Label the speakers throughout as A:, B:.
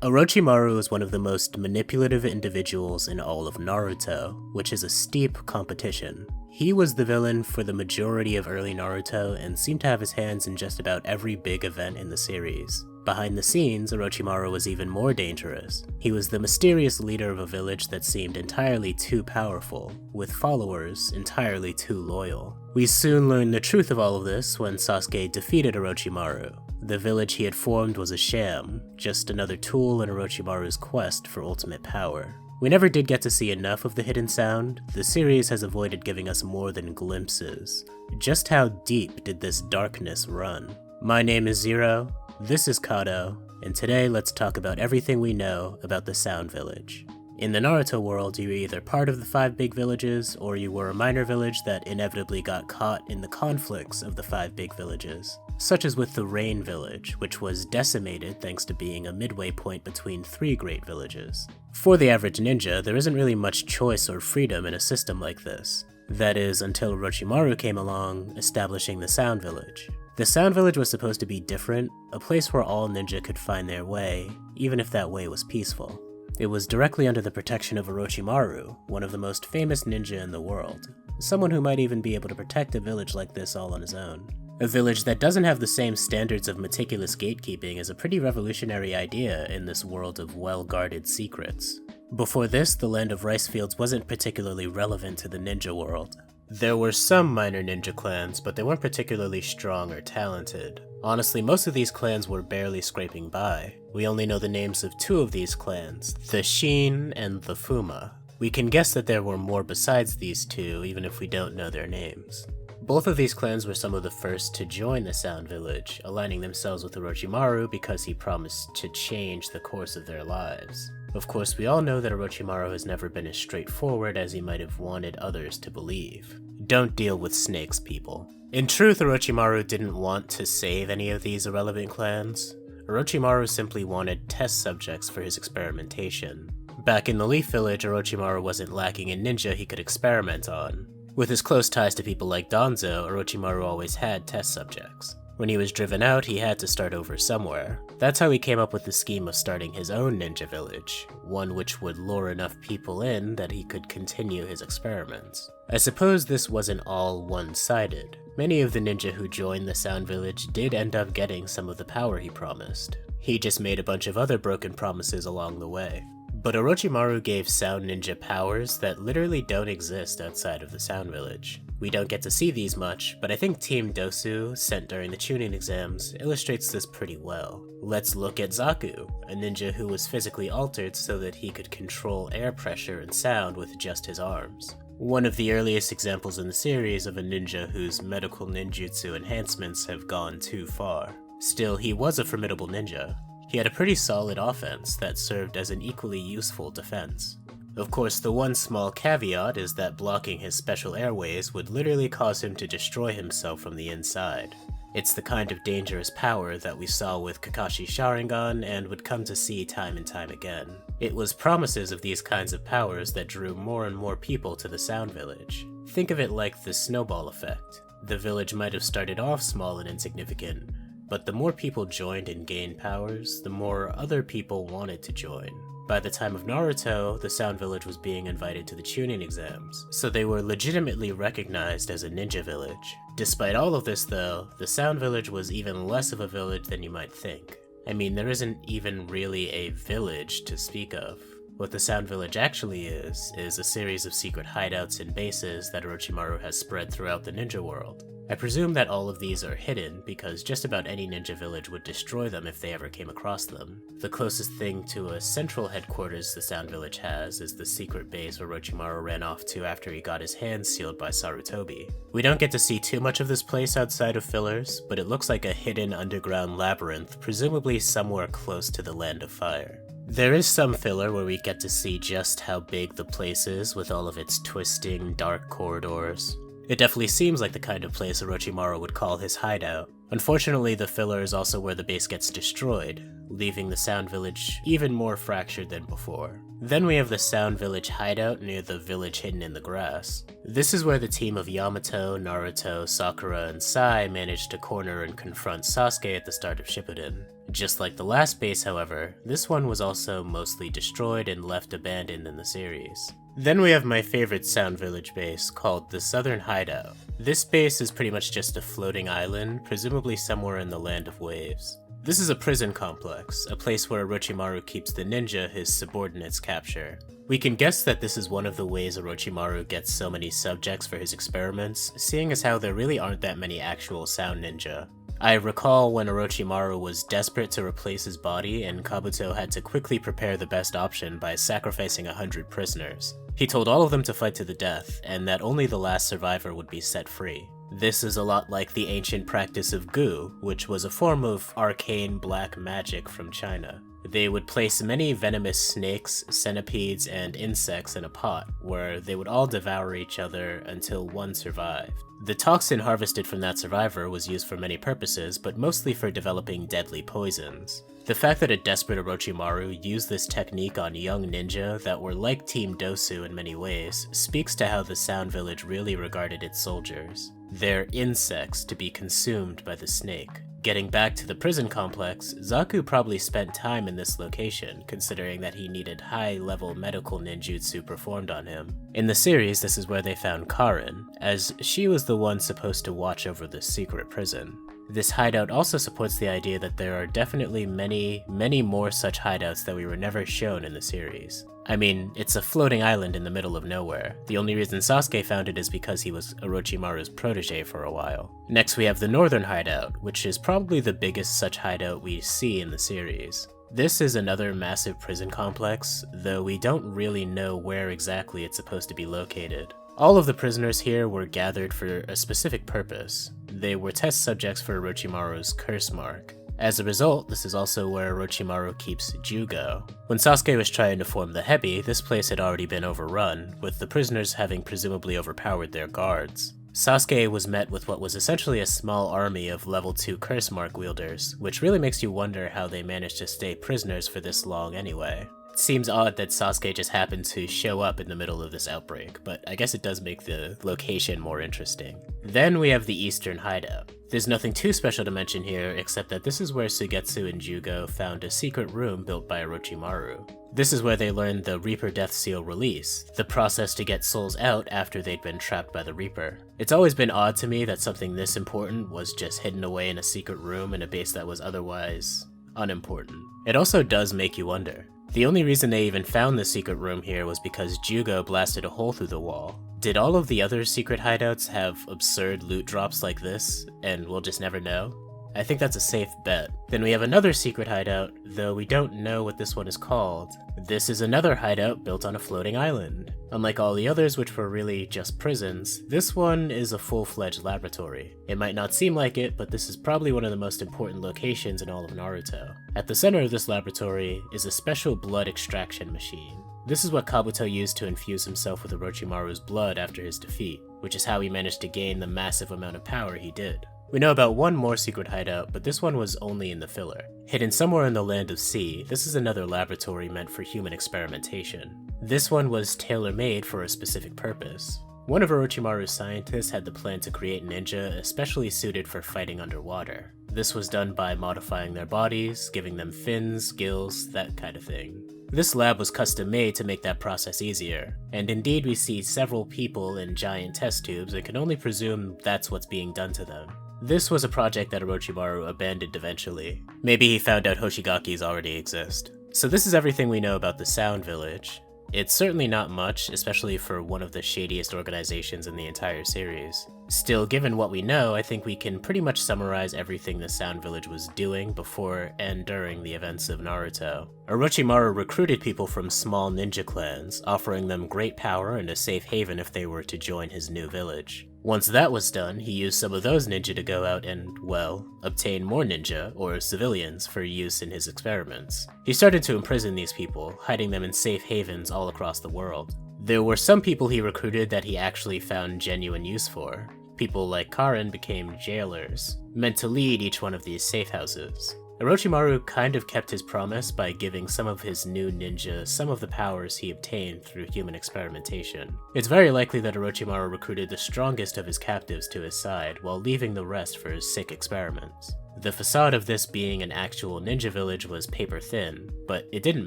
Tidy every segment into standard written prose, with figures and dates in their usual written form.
A: Orochimaru is one of the most manipulative individuals in all of Naruto, which is a steep competition. He was the villain for the majority of early Naruto and seemed to have his hands in just about every big event in the series. Behind the scenes, Orochimaru was even more dangerous. He was the mysterious leader of a village that seemed entirely too powerful, with followers entirely too loyal. We soon learned the truth of all of this when Sasuke defeated Orochimaru. The village he had formed was a sham, just another tool in Orochimaru's quest for ultimate power. We never did get to see enough of the hidden sound. The series has avoided giving us more than glimpses. Just how deep did this darkness run? My name is Zero, this is Kato, and today let's talk about everything we know about the Sound Village. In the Naruto world, you were either part of the 5 big villages, or you were a minor village that inevitably got caught in the conflicts of the 5 big villages. Such as with the Rain Village, which was decimated thanks to being a midway point between 3 great villages. For the average ninja, there isn't really much choice or freedom in a system like this. That is, until Orochimaru came along, establishing the Sound Village. The Sound Village was supposed to be different, a place where all ninja could find their way, even if that way was peaceful. It was directly under the protection of Orochimaru, one of the most famous ninja in the world, someone who might even be able to protect a village like this all on his own. A village that doesn't have the same standards of meticulous gatekeeping is a pretty revolutionary idea in this world of well-guarded secrets. Before this, the land of rice fields wasn't particularly relevant to the ninja world. There were some minor ninja clans, but they weren't particularly strong or talented. Honestly, most of these clans were barely scraping by. We only know the names of 2 of these clans, the Shin and the Fuma. We can guess that there were more besides these 2, even if we don't know their names. Both of these clans were some of the first to join the Sound Village, aligning themselves with Orochimaru because he promised to change the course of their lives. Of course, we all know that Orochimaru has never been as straightforward as he might have wanted others to believe. Don't deal with snakes, people. In truth, Orochimaru didn't want to save any of these irrelevant clans. Orochimaru simply wanted test subjects for his experimentation. Back in the Leaf Village, Orochimaru wasn't lacking in ninja he could experiment on. With his close ties to people like Danzo, Orochimaru always had test subjects. When he was driven out, he had to start over somewhere. That's how he came up with the scheme of starting his own ninja village, one which would lure enough people in that he could continue his experiments. I suppose this wasn't all one-sided. Many of the ninja who joined the Sound Village did end up getting some of the power he promised. He just made a bunch of other broken promises along the way. But Orochimaru gave Sound Ninja powers that literally don't exist outside of the Sound Village. We don't get to see these much, but I think Team Dosu, sent during the Chunin exams, illustrates this pretty well. Let's look at Zaku, a ninja who was physically altered so that he could control air pressure and sound with just his arms. One of the earliest examples in the series of a ninja whose medical ninjutsu enhancements have gone too far. Still, he was a formidable ninja. He had a pretty solid offense that served as an equally useful defense. Of course, the one small caveat is that blocking his special airways would literally cause him to destroy himself from the inside. It's the kind of dangerous power that we saw with Kakashi's Sharingan and would come to see time and time again. It was promises of these kinds of powers that drew more and more people to the Sound Village. Think of it like the snowball effect. The village might have started off small and insignificant, but the more people joined and gained powers, the more other people wanted to join. By the time of Naruto, the Sound Village was being invited to the Chunin exams, so they were legitimately recognized as a ninja village. Despite all of this though, the Sound Village was even less of a village than you might think. I mean, there isn't even really a village to speak of. What the Sound Village actually is a series of secret hideouts and bases that Orochimaru has spread throughout the ninja world. I presume that all of these are hidden because just about any ninja village would destroy them if they ever came across them. The closest thing to a central headquarters the Sound Village has is the secret base Orochimaru ran off to after he got his hands sealed by Sarutobi. We don't get to see too much of this place outside of fillers, but it looks like a hidden underground labyrinth, presumably somewhere close to the Land of Fire. There is some filler where we get to see just how big the place is with all of its twisting, dark corridors. It definitely seems like the kind of place Orochimaru would call his hideout. Unfortunately, the filler is also where the base gets destroyed, leaving the Sound Village even more fractured than before. Then we have the Sound Village hideout near the village hidden in the grass. This is where the team of Yamato, Naruto, Sakura, and Sai managed to corner and confront Sasuke at the start of Shippuden. Just like the last base, however, this one was also mostly destroyed and left abandoned in the series. Then we have my favorite Sound Village base, called the Southern Hideout. This base is pretty much just a floating island, presumably somewhere in the Land of Waves. This is a prison complex, a place where Orochimaru keeps the ninja his subordinates capture. We can guess that this is one of the ways Orochimaru gets so many subjects for his experiments, seeing as how there really aren't that many actual sound ninja. I recall when Orochimaru was desperate to replace his body and Kabuto had to quickly prepare the best option by sacrificing 100 prisoners. He told all of them to fight to the death, and that only the last survivor would be set free. This is a lot like the ancient practice of gu, which was a form of arcane black magic from China. They would place many venomous snakes, centipedes, and insects in a pot, where they would all devour each other until one survived. The toxin harvested from that survivor was used for many purposes, but mostly for developing deadly poisons. The fact that a desperate Orochimaru used this technique on young ninja that were like Team Dosu in many ways speaks to how the Sound Village really regarded its soldiers. They're insects to be consumed by the snake. Getting back to the prison complex, Zaku probably spent time in this location, considering that he needed high-level medical ninjutsu performed on him. In the series, this is where they found Karin, as she was the one supposed to watch over the secret prison. This hideout also supports the idea that there are definitely many more such hideouts that we were never shown in the series. I mean, it's a floating island in the middle of nowhere. The only reason Sasuke found it is because he was Orochimaru's protege for a while. Next we have the Northern Hideout, which is probably the biggest such hideout we see in the series. This is another massive prison complex, though we don't really know where exactly it's supposed to be located. All of the prisoners here were gathered for a specific purpose. They were test subjects for Orochimaru's curse mark. As a result, this is also where Orochimaru keeps Jugo. When Sasuke was trying to form the Hebi, this place had already been overrun, with the prisoners having presumably overpowered their guards. Sasuke was met with what was essentially a small army of level 2 curse mark wielders, which really makes you wonder how they managed to stay prisoners for this long anyway. It seems odd that Sasuke just happened to show up in the middle of this outbreak, but I guess it does make the location more interesting. Then we have the Eastern Hideout. There's nothing too special to mention here, except that this is where Suigetsu and Jugo found a secret room built by Orochimaru. This is where they learned the Reaper Death Seal release, the process to get souls out after they'd been trapped by the Reaper. It's always been odd to me that something this important was just hidden away in a secret room in a base that was otherwise unimportant. It also does make you wonder. The only reason they even found the secret room here was because Jugo blasted a hole through the wall. Did all of the other secret hideouts have absurd loot drops like this, and we'll just never know? I think that's a safe bet. Then we have another secret hideout, though we don't know what this one is called. This is another hideout built on a floating island. Unlike all the others, which were really just prisons, this one is a full-fledged laboratory. It might not seem like it, but this is probably one of the most important locations in all of Naruto. At the center of this laboratory is a special blood extraction machine. This is what Kabuto used to infuse himself with Orochimaru's blood after his defeat, which is how he managed to gain the massive amount of power he did. We know about one more secret hideout, but this one was only in the filler. Hidden somewhere in the Land of Sea, this is another laboratory meant for human experimentation. This one was tailor-made for a specific purpose. One of Orochimaru's scientists had the plan to create ninja especially suited for fighting underwater. This was done by modifying their bodies, giving them fins, gills, that kind of thing. This lab was custom made to make that process easier, and indeed we see several people in giant test tubes and can only presume that's what's being done to them. This was a project that Orochimaru abandoned eventually. Maybe he found out Hoshigakis already exist. So this is everything we know about the Sound Village. It's certainly not much, especially for one of the shadiest organizations in the entire series. Still, given what we know, I think we can pretty much summarize everything the Sound Village was doing before and during the events of Naruto. Orochimaru recruited people from small ninja clans, offering them great power and a safe haven if they were to join his new village. Once that was done, he used some of those ninja to go out and, well, obtain more ninja, or civilians, for use in his experiments. He started to imprison these people, hiding them in safe havens all across the world. There were some people he recruited that he actually found genuine use for. People like Karin became jailers, meant to lead each one of these safe houses. Orochimaru kind of kept his promise by giving some of his new ninja some of the powers he obtained through human experimentation. It's very likely that Orochimaru recruited the strongest of his captives to his side, while leaving the rest for his sick experiments. The facade of this being an actual ninja village was paper thin, but it didn't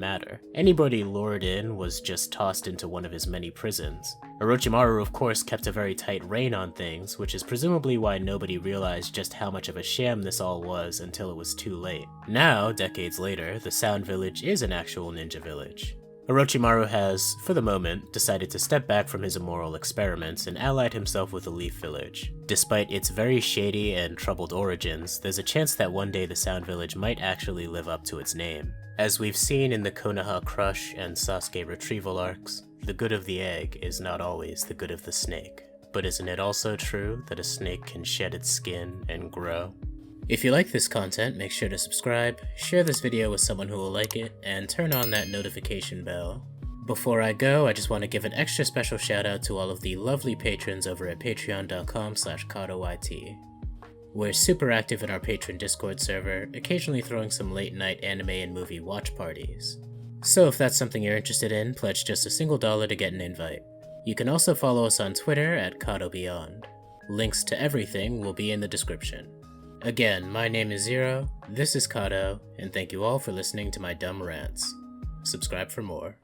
A: matter. Anybody lured in was just tossed into one of his many prisons. Orochimaru of course kept a very tight rein on things, which is presumably why nobody realized just how much of a sham this all was until it was too late. Now, decades later, the Sound Village is an actual ninja village. Orochimaru has, for the moment, decided to step back from his immoral experiments and allied himself with the Leaf Village. Despite its very shady and troubled origins, there's a chance that one day the Sound Village might actually live up to its name. As we've seen in the Konoha Crush and Sasuke retrieval arcs, the good of the egg is not always the good of the snake. But isn't it also true that a snake can shed its skin and grow? If you like this content, make sure to subscribe, share this video with someone who will like it, and turn on that notification bell. Before I go, I just want to give an extra special shout out to all of the lovely patrons over at patreon.com/KatoYT. We're super active in our patron Discord server, occasionally throwing some late night anime and movie watch parties. So if that's something you're interested in, pledge just a single $1 to get an invite. You can also follow us on Twitter at KatoBeyond. Links to everything will be in the description. Again, my name is Zero, this is Kato, and thank you all for listening to my dumb rants. Subscribe for more.